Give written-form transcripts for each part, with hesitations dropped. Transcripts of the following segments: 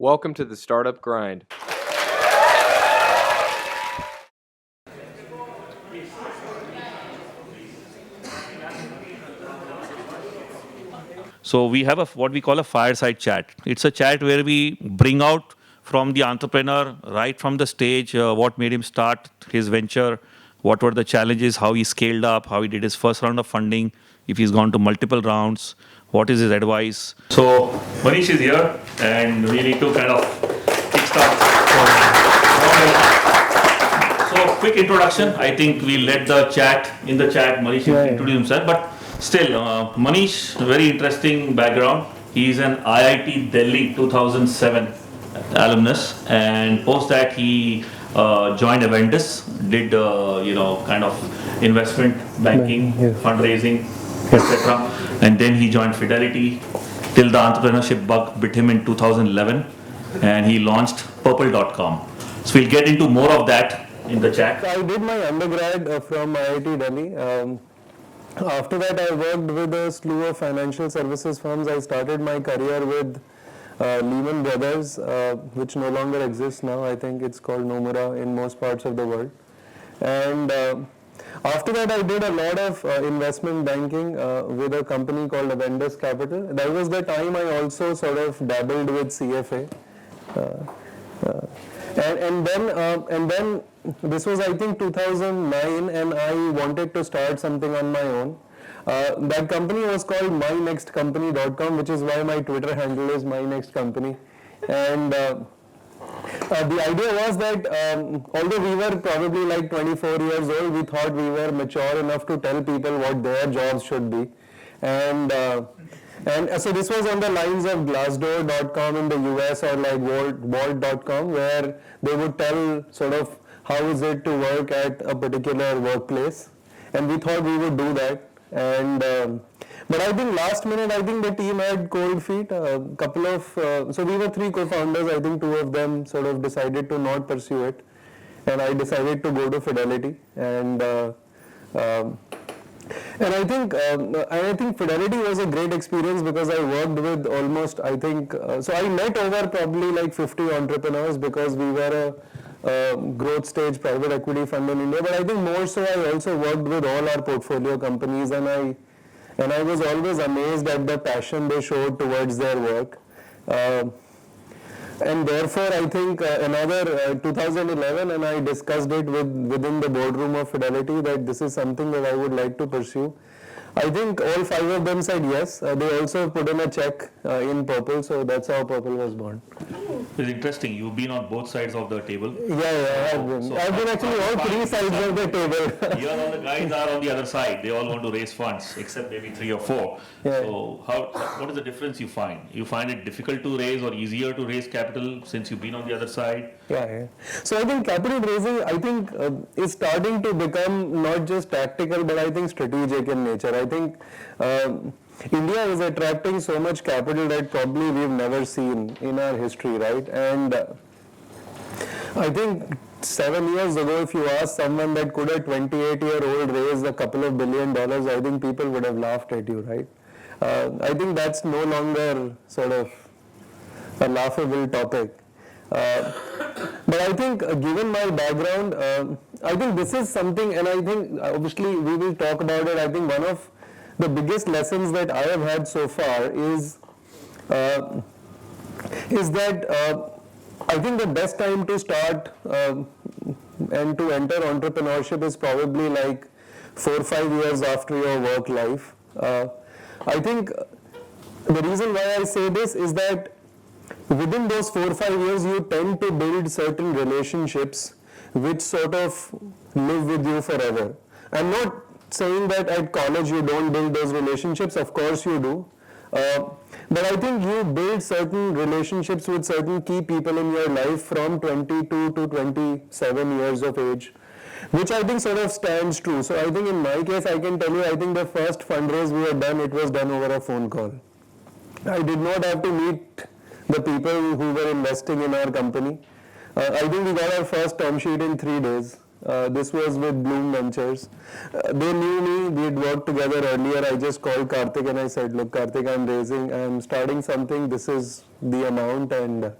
Welcome to the Startup Grind. So we have what we call a fireside chat. It's a chat where we bring out from the entrepreneur right from the stage what made him start his venture, what were the challenges, how he scaled up, how he did his first round of funding, if he's gone to multiple rounds, what is his advice. So Manish is here, and we need to kind of kickstart. So quick introduction. I think we let the chat Manish introduce himself, but still, Manish, very interesting background. He is an IIT Delhi 2007 alumnus, and post that he joined Aventus, did kind of investment banking, fundraising, etc. And then he joined Fidelity till the entrepreneurship bug bit him in 2011, and he launched Purple.com. So we'll get into more of that in the chat. I did my undergrad from IIT Delhi. After that, I worked with a slew of financial services firms. I started my career with Lehman Brothers, which no longer exists now. I think it's called Nomura in most parts of the world. And after that, I did a lot of investment banking with a company called Aventus Capital. That was the time I also sort of dabbled with CFA. And then this was, I think, 2009, and I wanted to start something on my own. That company was called mynextcompany.com, which is why my Twitter handle is mynextcompany. And the idea was that although we were probably like 24 years old, we thought we were mature enough to tell people what their jobs should be. And so this was on the lines of Glassdoor.com in the US, or like Vault.com, where they would tell sort of how is it to work at a particular workplace. And we thought we would do that. And but I think last minute, I think the team had cold feet. So we were three co-founders. I think two of them sort of decided to not pursue it, and I decided to go to Fidelity. And I think Fidelity was a great experience because I worked with almost, so I met over probably like 50 entrepreneurs because we were a growth stage private equity fund in India. But I think more so I also worked with all our portfolio companies, and I was always amazed at the passion they showed towards their work. And therefore, I think another 2011, and I discussed it within the boardroom of Fidelity that this is something that I would like to pursue. I think all five of them said yes. They also put in a check in Purple, so that's how Purple was born. It's interesting. You've been on both sides of the table. Yeah, I've been. I've been actually all three sides of the table. Here all the guys are on the other side. They all want to raise funds, except maybe three or four. Yeah. So what is the difference you find? You find it difficult to raise or easier to raise capital since you've been on the other side? Yeah. So I think capital raising, I think, is starting to become not just tactical, but I think strategic in nature. I think India is attracting so much capital that probably we've never seen in our history, right? And I think 7 years ago, if you asked someone that could a 28-year-old raise a couple of $1 billion, I think people would have laughed at you, right? I think that's no longer sort of a laughable topic. But I think given my background, I think this is something, and I think obviously we will talk about it. I think one of the biggest lessons that I have had so far is that I think the best time to start and to enter entrepreneurship is probably like 4 or 5 years after your work life. I think the reason why I say this is that within those 4 or 5 years, you tend to build certain relationships which sort of live with you forever. I'm not saying that at college you don't build those relationships, of course you do. But I think you build certain relationships with certain key people in your life from 22 to 27 years of age, which I think sort of stands true. So I think in my case, I can tell you, I think the first fundraise we had done, it was done over a phone call. I did not have to meet the people who were investing in our company. I think we got our first term sheet in 3 days. This was with Bloom Ventures. They knew me, we had worked together earlier. I just called Karthik and I said, look Karthik, I'm starting something, this is the amount, and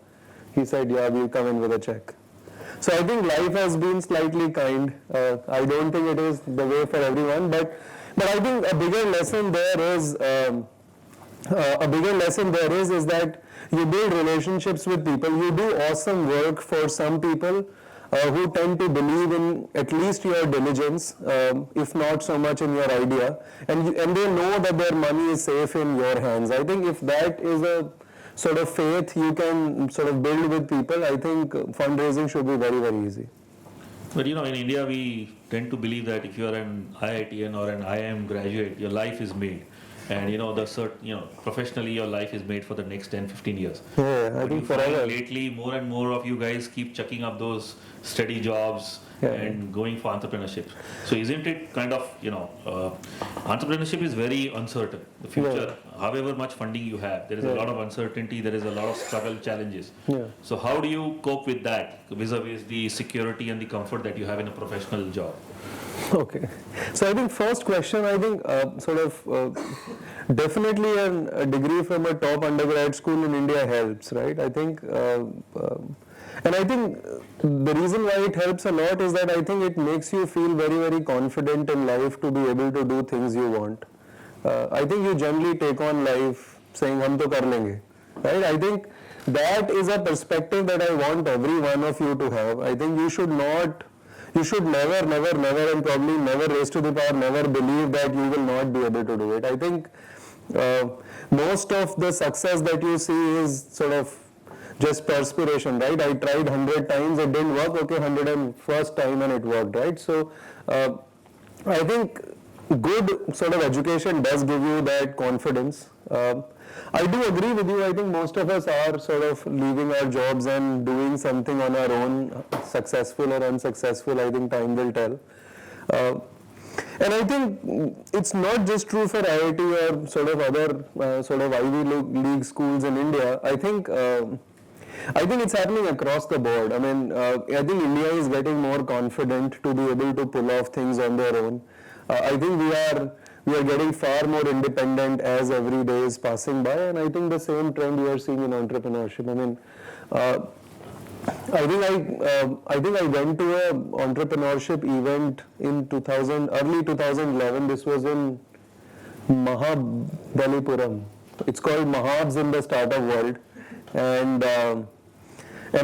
he said, yeah, we'll come in with a check. So I think life has been slightly kind. I don't think it is the way for everyone, but I think a bigger lesson there is is that you build relationships with people. You do awesome work for some people who tend to believe in at least your diligence, if not so much in your idea, and they know that their money is safe in your hands. I think if that is a sort of faith you can sort of build with people, I think fundraising should be very, very easy. But in India, we tend to believe that if you are an IITN or an IIM graduate, your life is made. And professionally, your life is made for the next 10, 15 years. Yeah, I think forever. Lately, more and more of you guys keep chucking up those steady jobs and going for entrepreneurship. So isn't it kind of, entrepreneurship is very uncertain. The future, however much funding you have, there is a lot of uncertainty, there is a lot of struggle, challenges. Yeah. So how do you cope with that vis-a-vis the security and the comfort that you have in a professional job? Okay. So I think first question, I think definitely a degree from a top undergrad school in India helps, right? I think, and I think the reason why it helps a lot is that I think it makes you feel very, very confident in life to be able to do things you want. I think you generally take on life saying, hum to kar lenge, right? I think that is a perspective that I want every one of you to have. I think you should never, and probably never raise to the power, never believe that you will not be able to do it. I think most of the success that you see is sort of just perspiration, right? I tried 100 times, it didn't work, okay, 101st time and it worked, right? So I think good sort of education does give you that confidence. I do agree with you. I think most of us are sort of leaving our jobs and doing something on our own, successful or unsuccessful. I think time will tell. And I think it's not just true for IIT or sort of other sort of Ivy League schools in India. I think it's happening across the board. I mean, I think India is getting more confident to be able to pull off things on their own. I think we are getting far more independent as every day is passing by, and I think the same trend we are seeing in entrepreneurship. I mean, I think I went to a entrepreneurship event in early 2011. This was in Mahabalipuram. It's called Mahabs in the startup world, and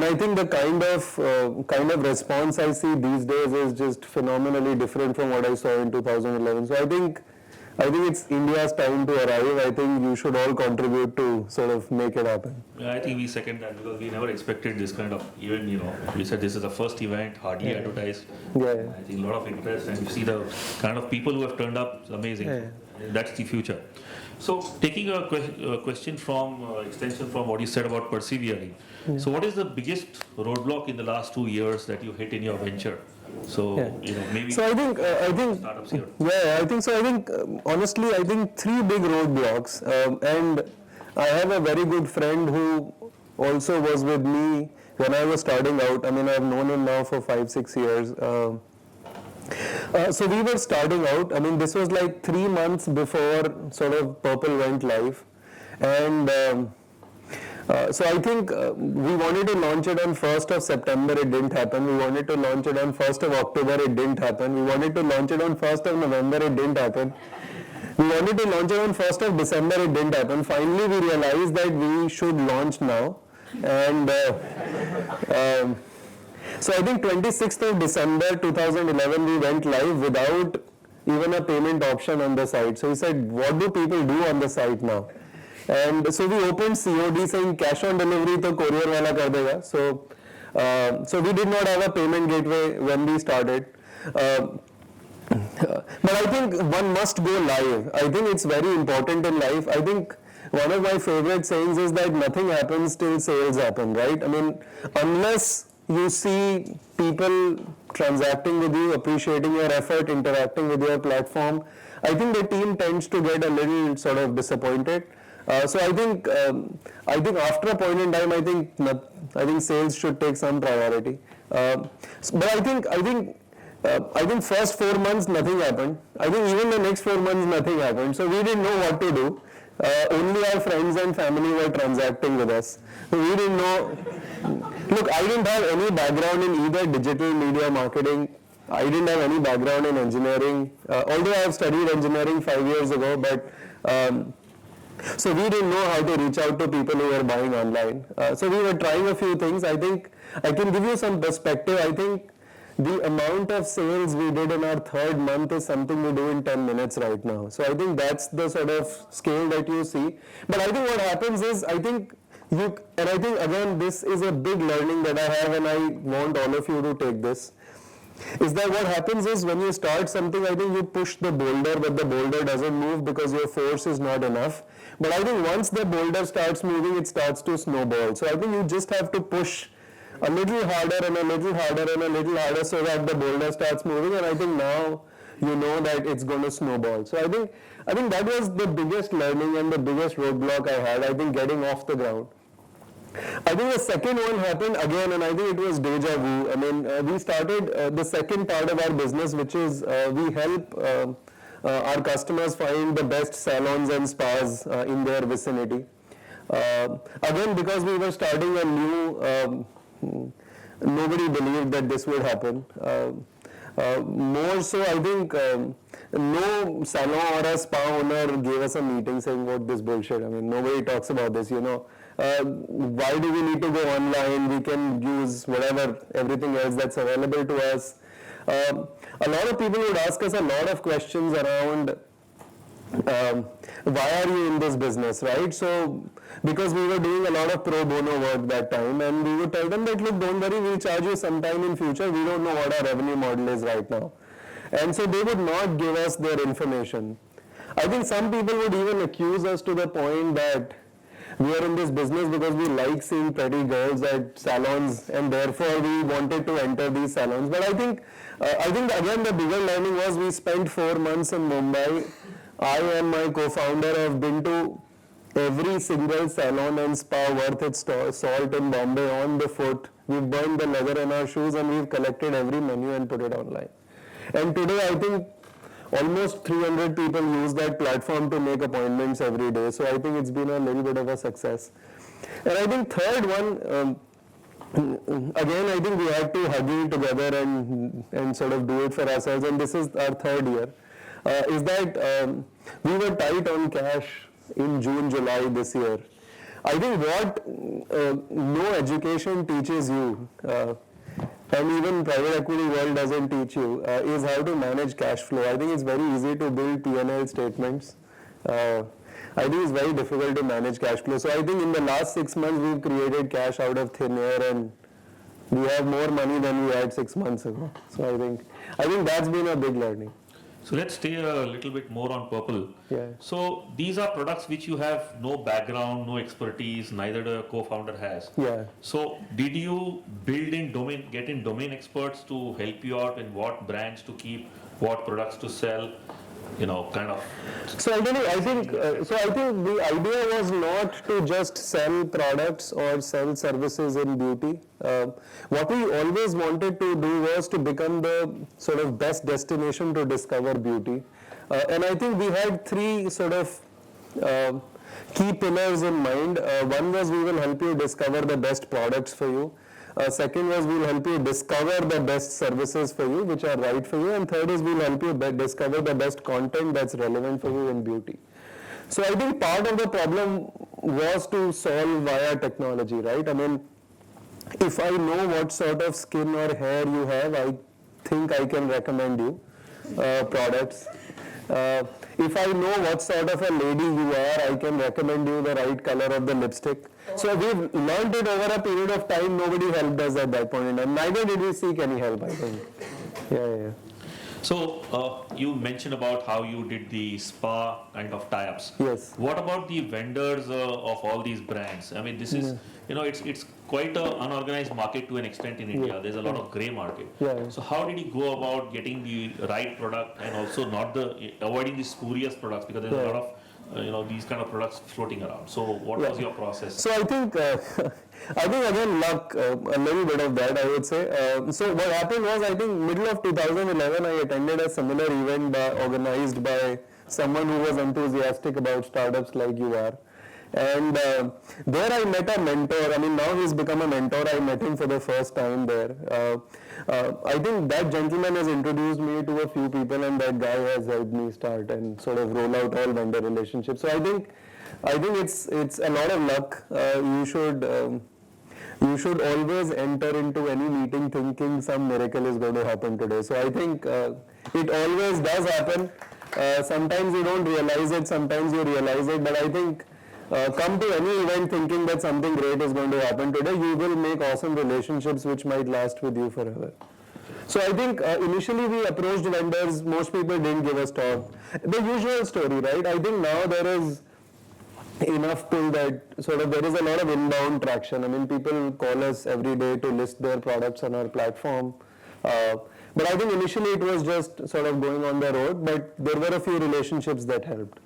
I think the kind of response I see these days is just phenomenally different from what I saw in 2011. So I think it's India's time to arrive. I think you should all contribute to sort of make it happen. Yeah, I think we second that because we never expected this kind of event. We said this is the first event, hardly advertised. Yeah. I think a lot of interest, and you see the kind of people who have turned up. It's amazing. Yeah. That's the future. So taking a question from extension from what you said about persevering. Yeah. So what is the biggest roadblock in the last 2 years that you hit in your venture? So maybe. So I think startups here. Yeah, I think so. I think honestly, I think 3 big roadblocks, and I have a very good friend who also was with me when I was starting out. I mean, I've known him now for 5-6 years. So we were starting out. I mean, this was like 3 months before sort of Purple went live, and so I think we wanted to launch it on 1st of September. It didn't happen. We wanted to launch it on 1st of October. It didn't happen. We wanted to launch it on 1st of November. It didn't happen. We wanted to launch it on 1st of December. It didn't happen. Finally, we realized that we should launch now, and so I think 26th of December 2011 we went live without even a payment option on the site. So we said, what do people do on the site now? And so we opened COD saying cash on delivery to courier wala kar dega. So we did not have a payment gateway when we started. But I think one must go live. I think it's very important in life. I think one of my favorite sayings is that nothing happens till sales happen, right? I mean, unless you see people transacting with you, appreciating your effort, interacting with your platform, I think the team tends to get a little sort of disappointed. So I think after a point in time, I think sales should take some priority. But I think first 4 months nothing happened. I think even the next 4 months nothing happened. So we didn't know what to do. Only our friends and family were transacting with us. So we didn't know. Look, I didn't have any background in either digital media marketing. I didn't have any background in engineering, although I have studied engineering 5 years ago, but so we didn't know how to reach out to people who were buying online. So we were trying a few things. I think I can give you some perspective. I think the amount of sales we did in our third month is something we do in 10 minutes right now. So I think that's the sort of scale that you see. But I think what happens is, I think and I think again, this is a big learning that I have, and I want all of you to take this, is that what happens is when you start something, I think you push the boulder, but the boulder doesn't move because your force is not enough. But I think once the boulder starts moving, it starts to snowball. So I think you just have to push a little harder and a little harder and a little harder so that the boulder starts moving, and I think now you know that it's going to snowball. So I think that was the biggest learning and the biggest roadblock I had, I think, getting off the ground. I think the second one happened again, and I think it was deja vu. I mean, we started the second part of our business, which is we help our customers find the best salons and spas in their vicinity. Again, because we were starting a new, nobody believed that this would happen. More so, I think no salon or a spa owner gave us a meeting saying, what this bullshit. I mean, nobody talks about this, you know. Why do we need to go online? We can use whatever, everything else that's available to us. A lot of people would ask us a lot of questions around why are you in this business, right? So, because we were doing a lot of pro bono work that time, and we would tell them that, look, don't worry, we'll charge you sometime in future. We don't know what our revenue model is right now. And so they would not give us their information. I think some people would even accuse us to the point that we are in this business because we like seeing pretty girls at salons, and therefore we wanted to enter these salons. But I think again the bigger learning was we spent 4 months in Mumbai. I and my co-founder have been to every single salon and spa worth its salt in Bombay on the foot. We've burned the leather in our shoes, and we've collected every menu and put it online. And today I think almost 300 people use that platform to make appointments every day. So I think it's been a little bit of a success. And I think third one, again, I think we had to huggle together and sort of do it for ourselves. And this is our third year, is that we were tight on cash in June, July this year. I think what no education teaches you, and even private equity world doesn't teach you, is how to manage cash flow. I think it's very easy to build P&L statements. I think it's very difficult to manage cash flow. So I think in the last 6 months, we've created cash out of thin air, and we have more money than we had 6 months ago. So I think that's been a big learning. So let's stay a little bit more on Purple. Yeah. So these are products which you have no background, no expertise, neither the co-founder has. Yeah. So did you get in domain experts to help you out in what brands to keep, what products to sell, kind of? So I think the idea was not to just sell products or sell services in beauty. What we always wanted to do was to become the sort of best destination to discover beauty. And I think we had 3 sort of key pillars in mind. One was we will help you discover the best products for you. Second was we'll help you discover the best services for you, which are right for you. And third is we'll help you discover the best content that's relevant for you in beauty. So I think part of the problem was to solve via technology, right? I mean, if I know what sort of skin or hair you have, I think I can recommend you products. If I know what sort of a lady you are, I can recommend you the right color of the lipstick. So we've learned it over a period of time. Nobody helped us at that point, and neither did we seek any help, I think. Yeah. So you mentioned about how you did the spa kind of tie-ups. Yes. What about the vendors of all these brands? I mean, this is, it's quite an unorganized market to an extent in India. There's a lot of gray market. Yeah. So how did you go about getting the right product and also avoiding the spurious products, because there's a lot of these kind of products floating around. So what was your process? So I think again luck, a little bit of that, I would say. So what happened was, I think middle of 2011, I attended a similar event organized by someone who was enthusiastic about startups like you are. And there I met a mentor. I mean, now he's become a mentor. I met him for the first time there. I think that gentleman has introduced me to a few people, and that guy has helped me start and sort of roll out all vendor relationships. So I think it's a lot of luck. You should always enter into any meeting thinking some miracle is going to happen today. So I think it always does happen. Sometimes you don't realize it, sometimes you realize it, but I think come to any event thinking that something great is going to happen today, you will make awesome relationships which might last with you forever. So I think initially we approached vendors, most people didn't give us talk. The usual story, right? I think now there is enough pull that sort of there is a lot of inbound traction. I mean, people call us every day to list their products on our platform. But I think initially it was just sort of going on the road, but there were a few relationships that helped.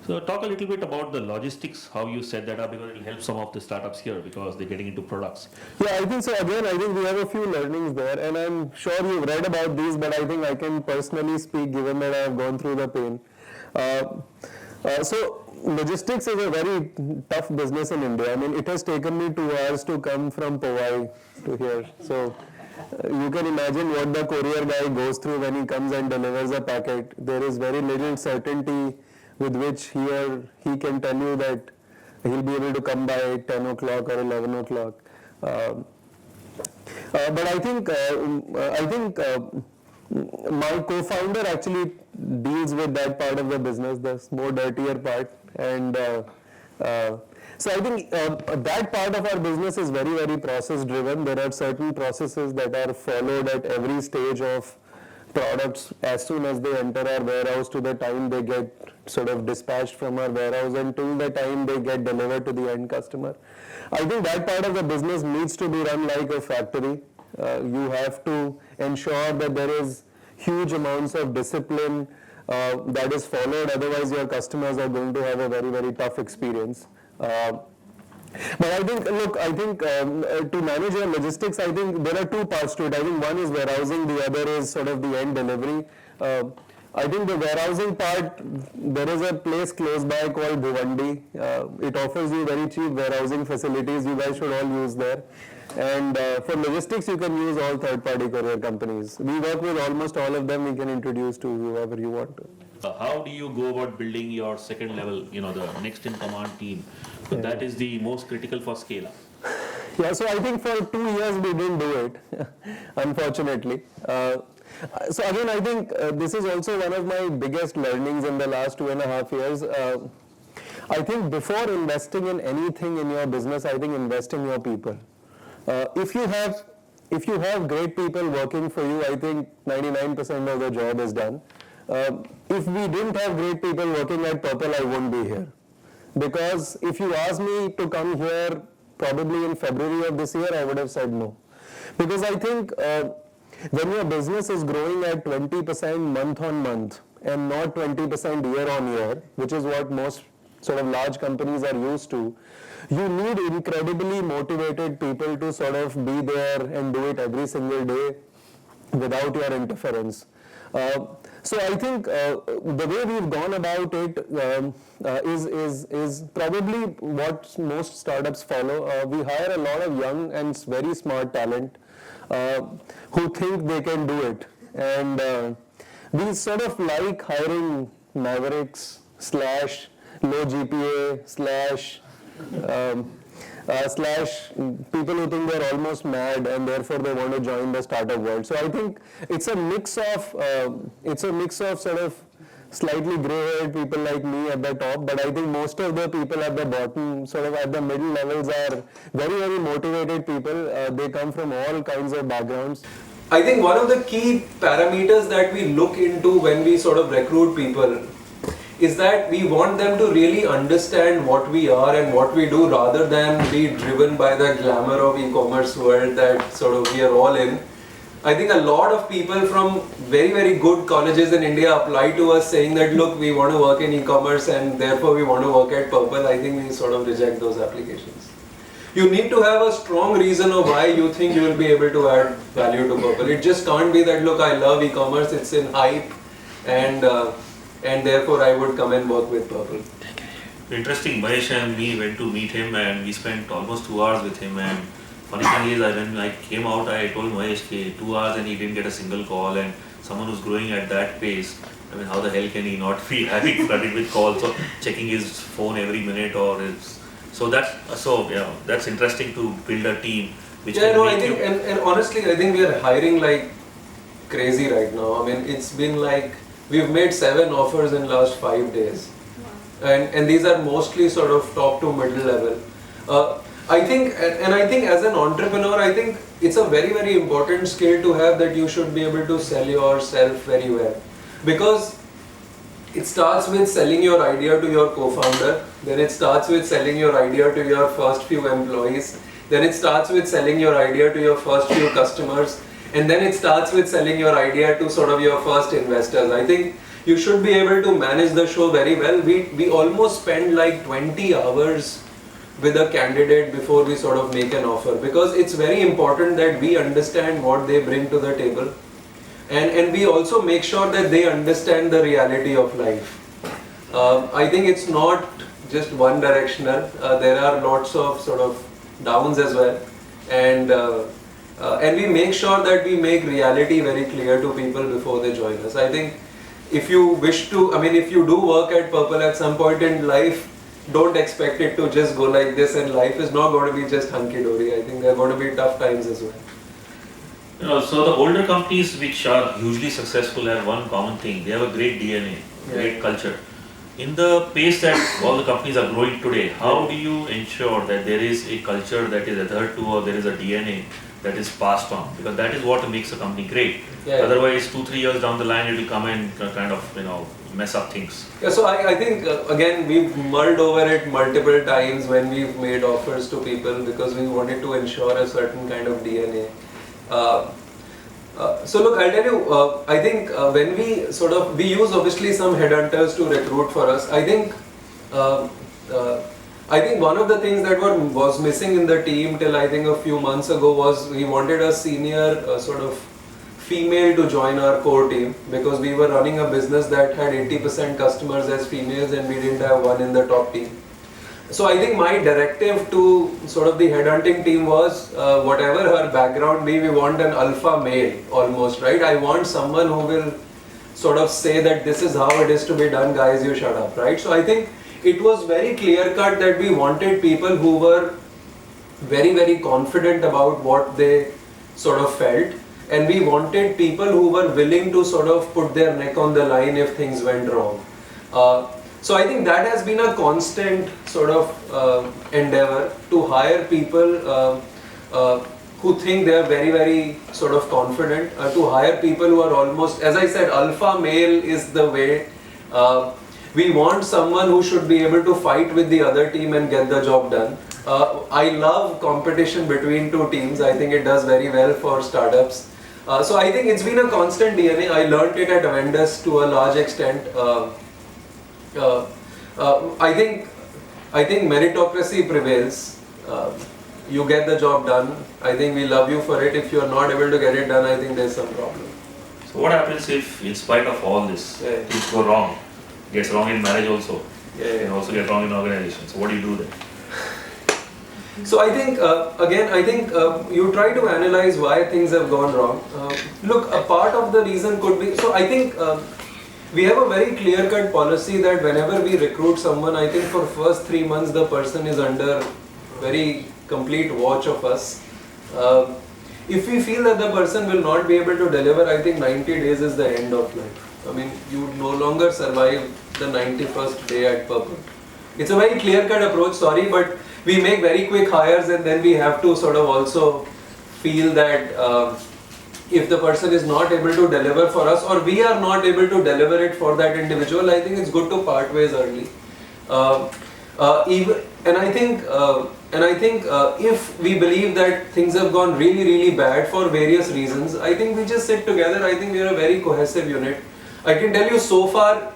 So talk a little bit about the logistics, how you set that up, because it will help some of the startups here because they're getting into products. Yeah, I think so. Again, I think we have a few learnings there, and I'm sure you've read about these, but I think I can personally speak given that I've gone through the pain. So logistics is a very tough business in India. I mean, it has taken me 2 hours to come from Powai to here. So you can imagine what the courier guy goes through when he comes and delivers a packet. There is very little certainty with which he can tell you that he'll be able to come by 10 o'clock or 11 o'clock. But I think my co-founder actually deals with that part of the business, the more dirtier part, and so I think that part of our business is very, very process driven. There are certain processes that are followed at every stage of products as soon as they enter our warehouse to the time they get sort of dispatched from our warehouse until the time they get delivered to the end customer. I think that part of the business needs to be run like a factory. You have to ensure that there is huge amounts of discipline that is followed, otherwise your customers are going to have a very, very tough experience. But I think, look, to manage your logistics, I think there are two parts to it. I think one is warehousing, the other is sort of the end delivery. I think the warehousing part, there is a place close by called Bhuvandi. It offers you very cheap warehousing facilities. You guys should all use there. And for logistics, you can use all third-party courier companies. We work with almost all of them. We can introduce to whoever you want to. How do you go about building your second level, the next in command team? So that is the most critical for scale up. Yeah, so I think for 2 years we didn't do it, unfortunately. So again, I think this is also one of my biggest learnings in the last 2.5 years. I think before investing in anything in your business, I think invest in your people. If you have great people working for you, I think 99% of the job is done. If we didn't have great people working at Purple, I wouldn't be here. Because if you asked me to come here probably in February of this year, I would have said no. Because I think when your business is growing at 20% month on month and not 20% year on year, which is what most sort of large companies are used to, you need incredibly motivated people to sort of be there and do it every single day without your interference. So I think the way we've gone about it is probably what most startups follow. We hire a lot of young and very smart talent who think they can do it. And we sort of like hiring mavericks / low GPA / people who think they're almost mad and therefore they want to join the startup world. So I think it's a mix of sort of slightly gray-haired people like me at the top, but I think most of the people at the bottom, sort of at the middle levels, are very, very motivated people. They come from all kinds of backgrounds. I think one of the key parameters that we look into when we sort of recruit people is that we want them to really understand what we are and what we do rather than be driven by the glamour of e-commerce world that sort of we are all in. I think a lot of people from very, very good colleges in India apply to us saying that, look, we want to work in e-commerce and therefore we want to work at Purple. I think we sort of reject those applications. You need to have a strong reason of why you think you will be able to add value to Purple. It just can't be that, look, I love e-commerce, it's in hype and therefore I would come and work with Purple. Interesting. Mahesh and me went to meet him, and we spent almost 2 hours with him. And funny thing is, when I came out, I told Mahesh, okay, 2 hours and he didn't get a single call. And someone who's growing at that pace, I mean, how the hell can he not be having flooded with calls or checking his phone every minute or his? So that's interesting to build a team which Yeah, can no, make I think, you. and honestly, I think we are hiring like crazy right now. I mean, it's been like we've made 7 offers in last 5 days, and these are mostly sort of top to middle level. I think, and I think as an entrepreneur, I think it's a very very important skill to have, that you should be able to sell yourself very well, because it starts with selling your idea to your co-founder, then it starts with selling your idea to your first few employees, then it starts with selling your idea to your first few customers, and then it starts with selling your idea to sort of your first investors. I think you should be able to manage the show very well. We almost spend like 20 hours with a candidate before we sort of make an offer, because it's very important that we understand what they bring to the table, and we also make sure that they understand the reality of life. I think it's not just one directional. There are lots of sort of downs as well, and we make sure that we make reality very clear to people before they join us. I think if you wish to, I mean, if you do work at Purple at some point in life, don't expect it to just go like this, and life is not going to be just hunky-dory. I think there are going to be tough times as well. So the older companies which are hugely successful have one common thing. They have a great DNA, great culture. In the pace that all the companies are growing today, how do you ensure that there is a culture that is adhered to, or there is a DNA that is passed on? Because that is what makes a company great. Otherwise, 2-3 years down the line, it will come and kind of mess up things. Yeah, so I think again we've mulled over it multiple times when we've made offers to people, because we wanted to ensure a certain kind of DNA. So look, I'll tell you, I think when we use obviously some headhunters to recruit for us. I think one of the things that was missing in the team till I think a few months ago was we wanted a senior sort of female to join our core team, because we were running a business that had 80% customers as females and we didn't have one in the top team. So I think my directive to sort of the headhunting team was, whatever her background be, we want an alpha male almost, right? I want someone who will sort of say that this is how it is to be done, guys, you shut up, right? So I think it was very clear cut that we wanted people who were very, very confident about what they sort of felt, and we wanted people who were willing to sort of put their neck on the line if things went wrong. So I think that has been a constant sort of endeavor to hire people who think they are very, very sort of confident, to hire people who are almost, as I said, alpha male is the way. We want someone who should be able to fight with the other team and get the job done. I love competition between two teams. I think it does very well for startups. So I think it's been a constant DNA. I learned it at Avendus to a large extent. I think meritocracy prevails. You get the job done. I think we love you for it. If you are not able to get it done, I think there's some problem. So what happens if, in spite of all this, things go wrong? Gets wrong in marriage also. And also get wrong in organization. So what do you do then? So I think you try to analyze why things have gone wrong. Look, a part of the reason could be, so I think we have a very clear-cut policy that whenever we recruit someone, I think for first 3 months the person is under very complete watch of us. If we feel that the person will not be able to deliver, I think 90 days is the end of life. I mean, you no longer survive the 91st day at Purple. It's a very clear-cut approach, sorry, but we make very quick hires, and then we have to sort of also feel that if the person is not able to deliver for us, or we are not able to deliver it for that individual, I think it's good to part ways early. And I think if we believe that things have gone really, really bad for various reasons, I think we just sit together. I think we are a very cohesive unit. I can tell you so far,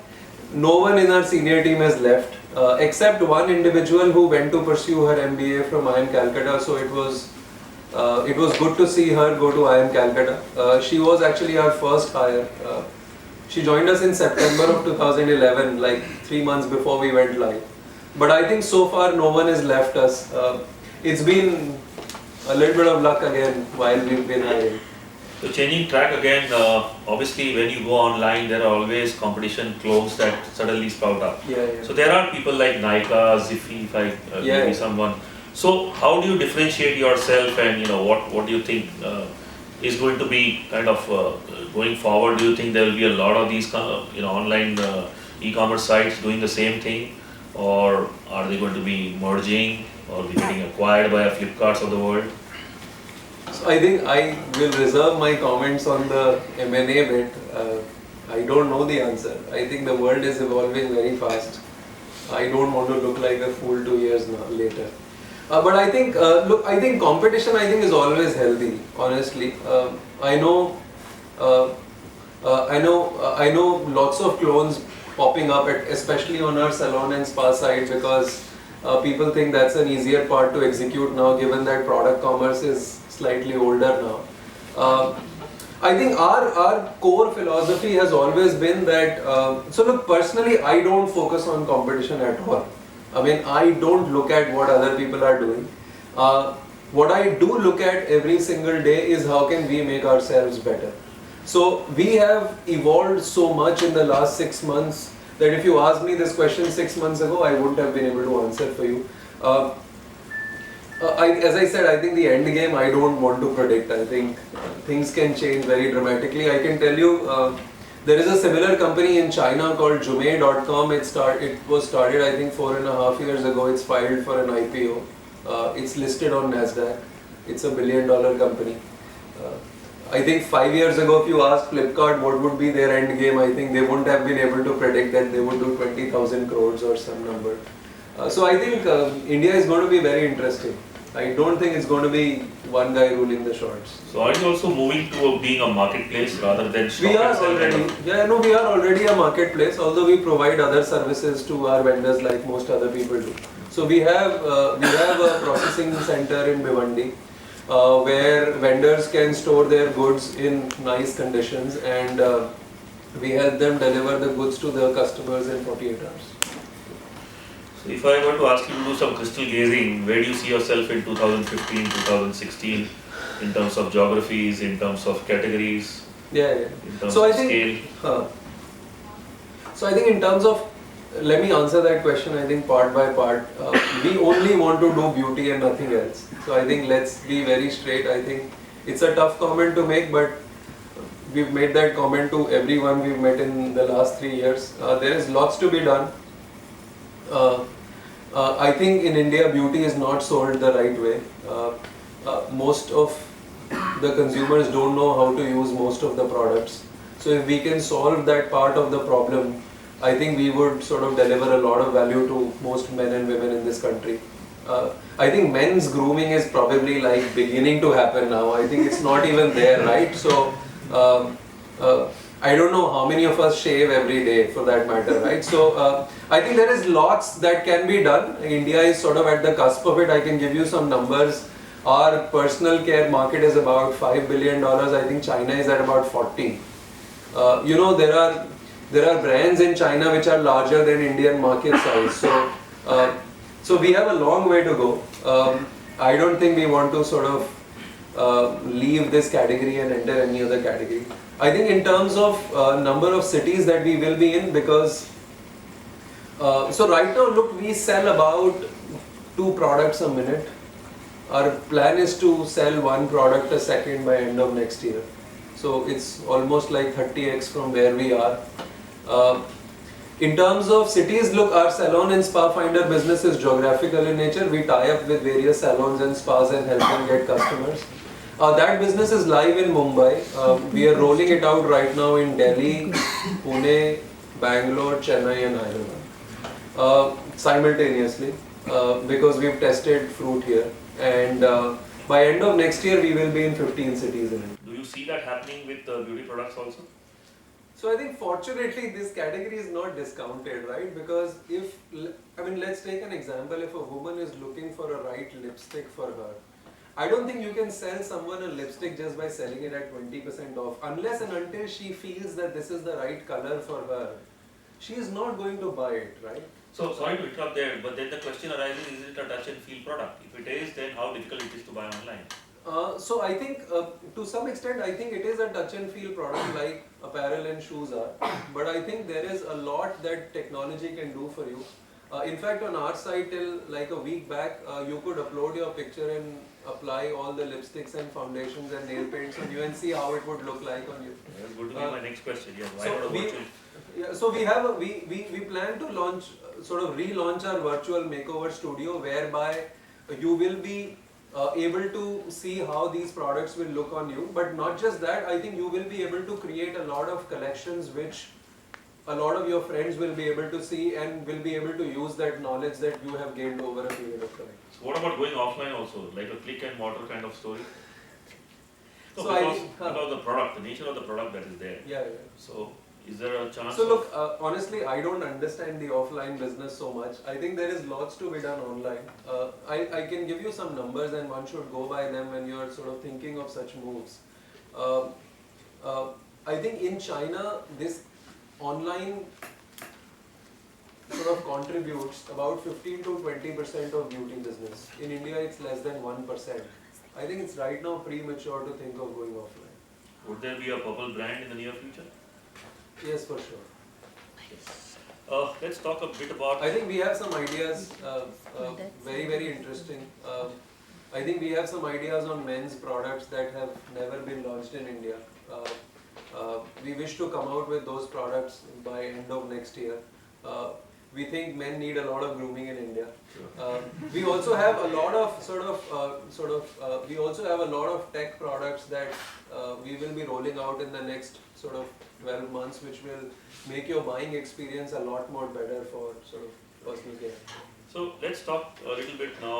no one in our senior team has left, except one individual who went to pursue her MBA from IIM Calcutta. So it was good to see her go to IIM Calcutta. She was actually our first hire. She joined us in September of 2011, like 3 months before we went live. But I think so far no one has left us. It's been a little bit of luck again while we've been hiring. So changing track again, obviously when you go online, there are always competition clones that suddenly sprout up. Yeah. So there are people like Nykaa, Ziffy, if I maybe someone. So how do you differentiate yourself, and what do you think is going to be kind of going forward? Do you think there will be a lot of these online e-commerce sites doing the same thing, or are they going to be merging or be getting acquired by a Flipkarts of the world? So I think I will reserve my comments on the M&A bit. I don't know the answer. I think the world is evolving very fast. I don't want to look like a fool 2 years later. But I think, I think competition is always healthy, honestly. I know lots of clones popping up, especially on our salon and spa side, because people think that's an easier part to execute now, given that product commerce is slightly older now. I think our core philosophy has always been that, so look, personally, I don't focus on competition at all. I mean, I don't look at what other people are doing. What I do look at every single day is how can we make ourselves better. So we have evolved so much in the last 6 months that if you asked me this question 6 months ago, I wouldn't have been able to answer for you. As I said, I think the end game I don't want to predict. I think things can change very dramatically. I can tell you, there is a similar company in China called Jume.com. It was started I think 4.5 years ago. It's filed for an IPO. It's listed on NASDAQ. It's $1 billion company. I think 5 years ago, if you asked Flipkart what would be their end game, I think they wouldn't have been able to predict that they would do 20,000 crores or some number. So I think India is going to be very interesting. I don't think it's going to be one guy ruling the shots. So are you also moving to being a marketplace rather than we are already, we are already a marketplace, although we provide other services to our vendors like most other people do. So we have a processing center in Bhiwandi where vendors can store their goods in nice conditions, and we help them deliver the goods to their customers in 48 hours. So if I were to ask you to do some crystal gazing, where do you see yourself in 2015, 2016 in terms of geographies, in terms of categories, in terms of scale? So I think in terms of, let me answer that question I think part by part. We only want to do beauty and nothing else. So I think let's be very straight. I think it's a tough comment to make, but we've made that comment to everyone we've met in the last 3 years. There is lots to be done. I think in India beauty is not sold the right way. Most of the consumers don't know how to use most of the products. So if we can solve that part of the problem, I think we would sort of deliver a lot of value to most men and women in this country. I think men's grooming is probably like beginning to happen now. I think it's not even there, right? So I don't know how many of us shave every day for that matter, right? So I think there is lots that can be done. India is sort of at the cusp of it. I can give you some numbers. Our personal care market is about $5 billion. I think China is at about 40. There are brands in China which are larger than Indian market size. So we have a long way to go. I don't think we want to sort of leave this category and enter any other category. I think in terms of number of cities that we will be in, because so right now, look, we sell about 2 products a minute. Our plan is to sell 1 product a second by end of next year. So it's almost like 30x from where we are. In terms of cities, look, our salon and spa finder business is geographical in nature. We tie up with various salons and spas and help them get customers. That business is live in Mumbai. We are rolling it out right now in Delhi, Pune, Bangalore, Chennai and Hyderabad simultaneously because we've tested fruit here, and by end of next year we will be in 15 cities in India. Do you see that happening with beauty products also? So I think fortunately this category is not discounted, right? Because let's take an example. If a woman is looking for a right lipstick for her, I don't think you can sell someone a lipstick just by selling it at 20% off, unless and until she feels that this is the right color for her. She is not going to buy it, right? So sorry to interrupt there, but then the question arises: is it a touch and feel product? If it is, then how difficult it is to buy online? So I think to some extent I think it is a touch and feel product like apparel and shoes are, but I think there is a lot that technology can do for you. In fact, on our site till like a week back, you could upload your picture and apply all the lipsticks and foundations and nail paints on you and see how it would look like on you. That's going to be my next question. Yeah, why So not a we, virtual? yeah, so we have a, we plan to launch sort of relaunch our virtual makeover studio whereby you will be able to see how these products will look on you. But not just that, I think you will be able to create a lot of collections which a lot of your friends will be able to see and will be able to use that knowledge that you have gained over a period of time. So what about going offline also, like a click and mortar kind of story? No, So because the product, the nature of the product that is there. Yeah. So is there a chance? So look, honestly, I don't understand the offline business so much. I think there is lots to be done online. I can give you some numbers and one should go by them when you're sort of thinking of such moves. I think in China, this online sort of contributes about 15 to 20% of beauty business. In India, it's less than 1%. I think it's right now premature to think of going offline. Would there be a purple brand in the near future? Yes, for sure. Let's talk a bit about. I think we have some ideas, very, very interesting. I think we have some ideas on men's products that have never been launched in India. We wish to come out with those products by end of next year. We think men need a lot of grooming in India. We also have a lot of we also have a lot of tech products that we will be rolling out in the next sort of 12 months, which will make your buying experience a lot more better for sort of personal care. So let's talk a little bit now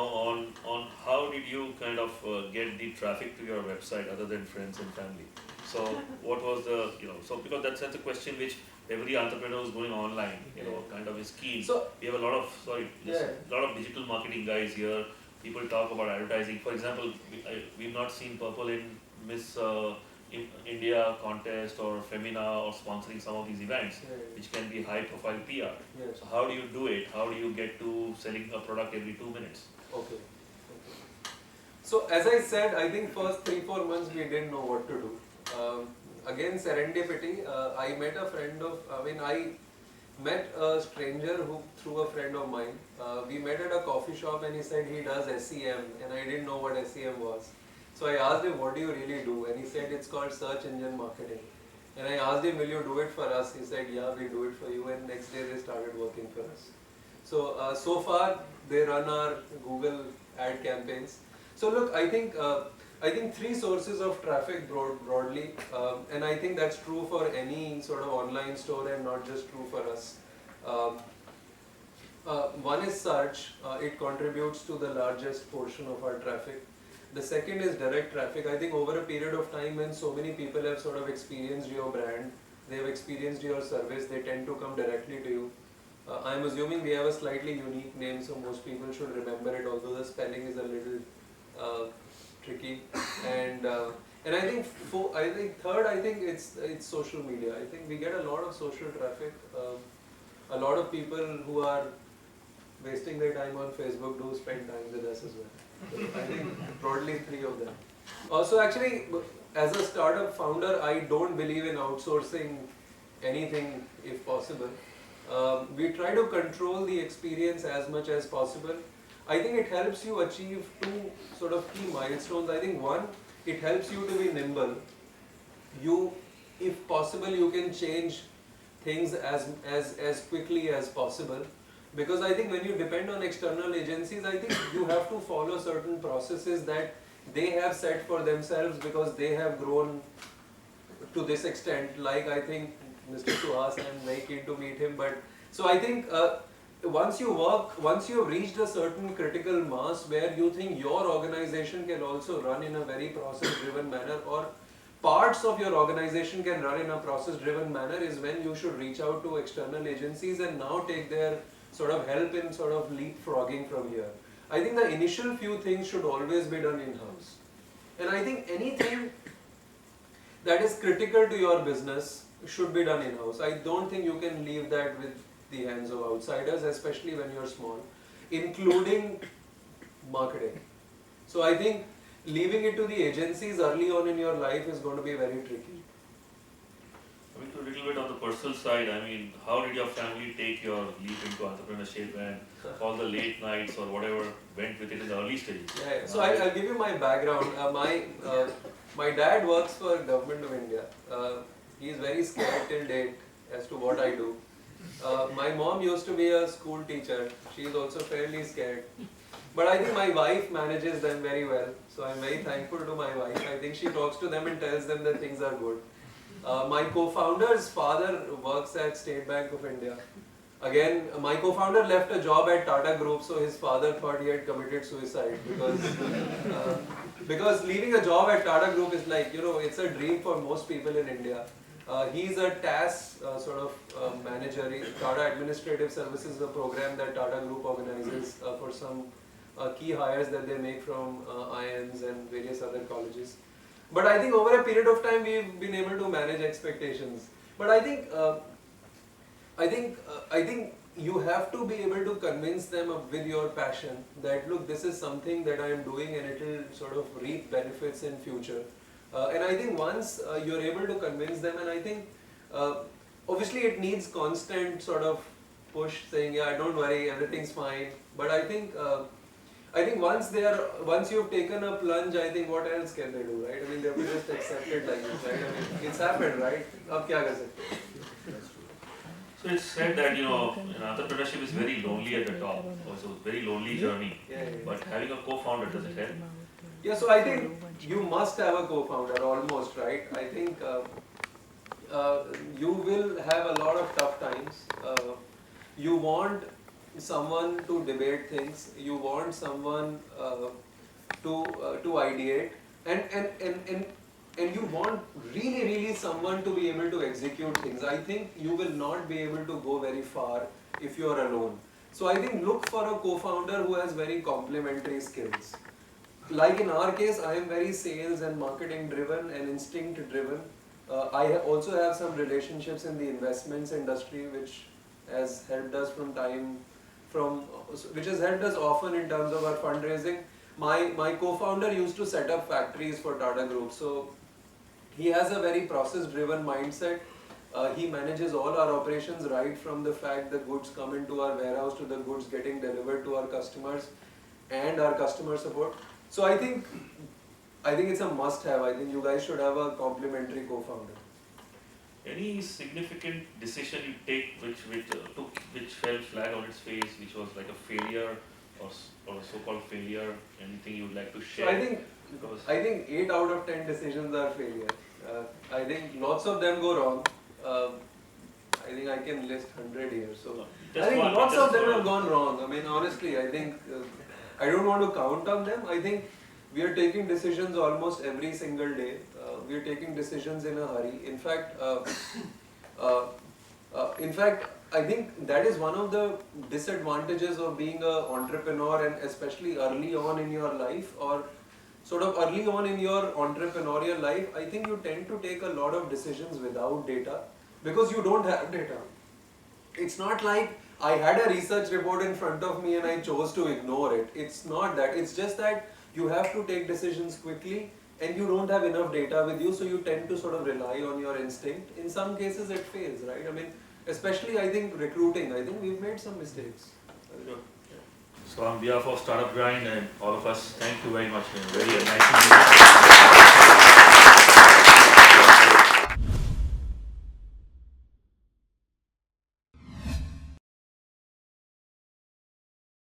on how did you kind of get the traffic to your website other than friends and family. So what was the, so because that's a question which every entrepreneur who's going online, kind of is keen. So we have a lot of, a lot of digital marketing guys here. People talk about advertising. For example, we've not seen Purple in Miss India contest or Femina or sponsoring some of these events, which can be high profile PR. So how do you do it? How do you get to selling a product every 2 minutes? Okay. So as I said, I think first 3-4 months we didn't know what to do. Again, serendipity. I met a friend of, I met a stranger through a friend of mine. We met at a coffee shop and he said he does SEM and I didn't know what SEM was. So I asked him, what do you really do? And he said it's called search engine marketing. And I asked him, will you do it for us? He said, yeah, we do it for you. And next day they started working for us. So, so far they run our Google ad campaigns. So look, I think 3 sources of traffic broadly, and I think that's true for any sort of online store and not just true for us. One is search, it contributes to the largest portion of our traffic. The second is direct traffic. I think over a period of time when so many people have sort of experienced your brand, they have experienced your service, they tend to come directly to you. I'm assuming we have a slightly unique name, so most people should remember it, although the spelling is a little tricky. And I think third, I think it's social media. I think we get a lot of social traffic. A lot of people who are wasting their time on Facebook do spend time with us as well. So I think broadly 3 of them. Also, actually, as a startup founder, I don't believe in outsourcing anything if possible. We try to control the experience as much as possible. I think it helps you achieve 2 sort of key milestones. I think one, it helps you to be nimble. You, if possible, you can change things as quickly as possible. Because I think when you depend on external agencies, I think you have to follow certain processes that they have set for themselves because they have grown to this extent. Like I think Mr. Suhas, I'm very keen to meet him. But so I think once you have reached a certain critical mass where you think your organization can also run in a very process-driven manner, or parts of your organization can run in a process-driven manner, is when you should reach out to external agencies and now take their sort of help in sort of leapfrogging from here. I think the initial few things should always be done in-house. And I think anything that is critical to your business should be done in-house. I don't think you can leave that with the hands of outsiders, especially when you're small, including marketing. So I think leaving it to the agencies early on in your life is going to be very tricky. I mean, a little bit on the personal side, I mean, how did your family take your leap into entrepreneurship and all the late nights or whatever went with it in the early stages? Yeah, so I'll give you my background. My dad works for Government of India. He's very scared till date as to what I do. My mom used to be a school teacher. She's also fairly scared. But I think my wife manages them very well. So I'm very thankful to my wife. I think she talks to them and tells them that things are good. My co-founder's father works at State Bank of India. Again, my co-founder left a job at Tata Group, so his father thought he had committed suicide because leaving a job at Tata Group is like, it's a dream for most people in India. He's a TAS manager. Tata Administrative Services is a program that Tata Group organizes for some key hires that they make from IIMs and various other colleges. But I think over a period of time we've been able to manage expectations. But I think you have to be able to convince them with your passion that look, this is something that I am doing and it will sort of reap benefits in future. And I think once you're able to convince them, and I think obviously it needs constant sort of push saying, yeah, don't worry, everything's fine. But I think once you've taken a plunge, I think what else can they do, right? I mean, they have to just accept it like this, right? I mean, it's happened, right? Ab kya kar sakte? So it's said that, entrepreneurship is very lonely at the top, also very lonely journey. Yeah. But having a co-founder, does it help? Yeah, so I think you must have a co-founder almost, right? I think you will have a lot of tough times. You want someone to debate things. You want someone to ideate, and you want really someone to be able to execute things. I think you will not be able to go very far if you are alone. So I think look for a co-founder who has very complementary skills. Like in our case, I am very sales and marketing driven and instinct driven. I also have some relationships in the investments industry, which has helped us which has helped us often in terms of our fundraising. My co-founder used to set up factories for Tata Group, so he has a very process-driven mindset. He manages all our operations right from the fact the goods come into our warehouse to the goods getting delivered to our customers and our customer support. So I think it's a must-have. I think you guys should have a complementary co-founder. Any significant decision you take which fell flat on its face, which was like a failure or a so-called failure? Anything you would like to share? So I think 8 out of 10 decisions are failure. I think lots of them go wrong. I think I can list 100 here. So I think lots of them have gone wrong. I mean, honestly, I think I don't want to count on them. I think we are taking decisions almost every single day. We are taking decisions in a hurry. In fact, I think that is one of the disadvantages of being an entrepreneur, and especially early on in your life, or sort of early on in your entrepreneurial life. I think you tend to take a lot of decisions without data because you don't have data. It's not like I had a research report in front of me and I chose to ignore it. It's not that. It's just that you have to take decisions quickly and you don't have enough data with you, so you tend to sort of rely on your instinct. In some cases it fails, right? I mean, especially I think recruiting, I think we've made some mistakes. So on behalf of Startup Grind and all of us, thank you very much. Very nice to meet you.